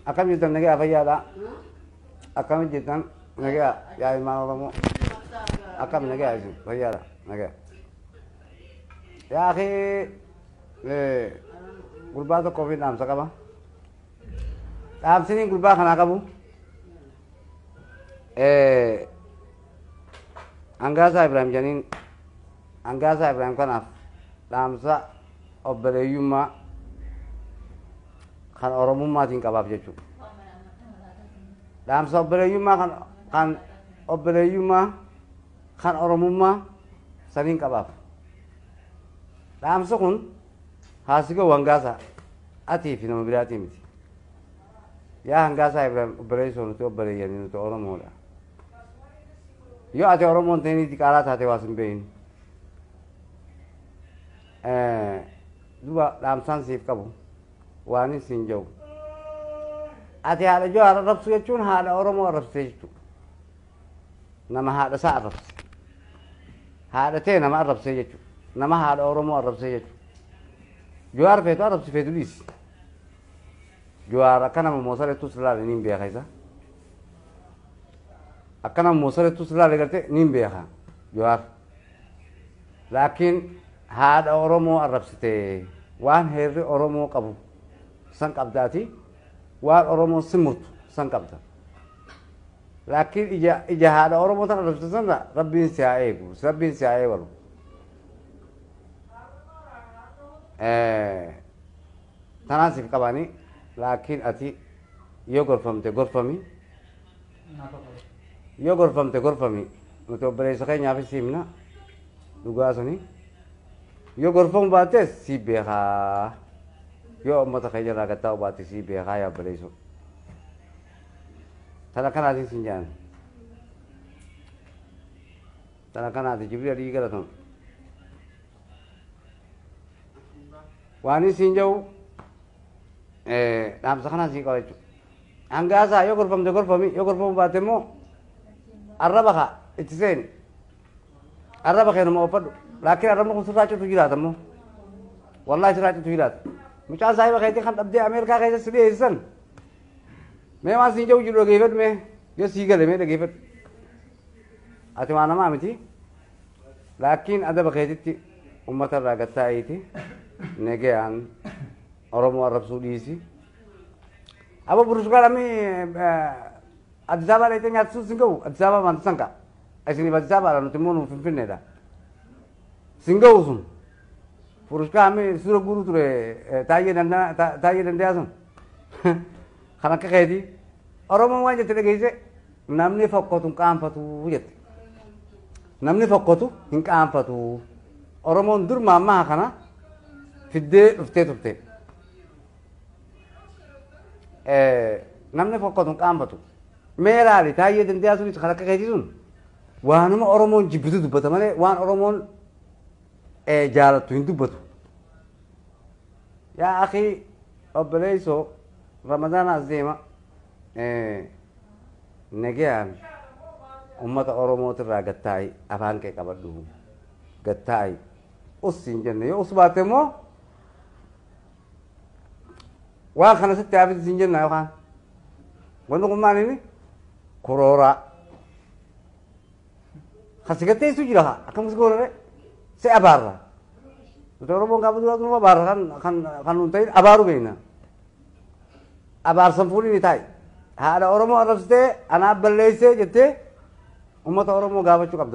Akkam jirtan nagaa fayyaadha. Akkam jirtan nagaa yaa ilmaan Oromoo. Akkam nagaa isin fayyaadha nagaa. Yaa akhi gurbaa tokkoo fi dhaamsa qaba. Dhaamsiniin gurbaa kanaa qabu. Hangaasaa Ibrahim janiin hangaasaa Ibrahim kanaaf dhaamsa obboleeyyummaa kan Oromummaatiin qabaaf jechuudha. Dhaamsa obboleeyyummaa kan obboleeyyummaa kan Oromummaa saniin qabaaf. Dhaamsa kun haasigoo hangaasaa atii fi nama biraatii miti. Yaa hangaasaa Ibrahim obboleessoo nuti obboleeyyanii nuti Oromoodha. Yoo ati Oromoon ta'anii xiqqaalaa taate waa sin beeyni. Duba dhaamsaan siif qabu waan siin jiru. Ati haadha Jawaar arrabsu jechuun haadha Oromoo arrabsitee jechuudha. Nama haadha isaa arrabse. Haadha ta'e nama arrabsee jechuudha. Nama haadha Oromoo arrabsee jechuudha. Jawaar feetu arrabsi feetu dhiisi. Jawaar akka nama moosareettuu silaale niin beeka isa. Akka nama moosareettuu silaale gartee niin beeka Jawaar. Laakiin haadha Oromoo arrabsitee waan heerri Oromoo qabu san qabdaati waan Oromoo simurtu san qabda. Laakiin ija haadha Oromoo tan arrabsite sanirra Rabbiin si haa eegu Rabbiin si haa eegalu. Tanaan siif qabaani laakiin ati yoo gorfamte gorfami yoo gorfamte gorfami nuti obboleessa keenyaafis himna dhugaa suni. Yoo gorfamu baates si beekaa yoo uummata keenya irraa gattaa'u baate si beekaa yaa obboleessoo. Tana kanaatiin sin jaan. Tana kanaati Jibriil adii galatoon. Waan siin jiru dhaamsa kanaan siin qaba jechuudha. Hangaasaa yoo gorfamte gorfami yoo gorfamu baate immoo arraba kaa itti seeni. Arraba keenuma oofadhu. Laakiin arrabni kun sirraa citu jiraata immoo. Wallaahi sirraa citu jiraata. Mucaan saahiba keetii kan dhabdee Ameerikaa keessatti si dhiyeessan. Mee waan siin jiru jiru dhageeffadhu mee yoo sii gale mee dhageeffadhu. Ati waa namaa miti. Laakiin adaba keetitti uummata irraa gattaa'eeti. Negeyaan Oromoo arrabsuu dhiisi. Abo burusukaalamii Addis Ababaa dhaqxee nyaachisuus hin gahu. Addis Ababaa maanta sanqa. Isiniif Addis Ababaadha nuti immoo nuuf Finfinneedha. Singau sun furushka hame sura guru ture taayee dandayaa sun kan akka keeti Oromoon waan jette dhageesse namni fokkatu hin qaanfatu jette. Namni fokkatu hin qaanfatu. Oromoon dur maammaa kana fiddee dhuftee turte. Namni fokkatu hin qaanfatu. Mee laali taayee dandayaa sun kan akka keeti sun waanuma Oromoon jibbitu dubbata malee waan Oromoon jaalattu hin dubbatu. Yaa akhi obboleessoo Ramadaan as deema negeyaan uummata Oromootirraa gattaa'i afaan kee qabadhu gattaa'i us hin jenne yoo us baate immoo waan kana sitti haafis hin jenna yookaan wanni kun maal inni korooraa kasi gatteessu jira akkamis goonare se abaarra. Nuti Oromoon gaafa duraatu nu abaarra kan nuti ta'in abaaru beekna. Abaarsan fuudhii ni taa'i. Haadha Oromoo arrabsitee anaaf balleessee jettee uummata Oromoo gaafachuu qabda.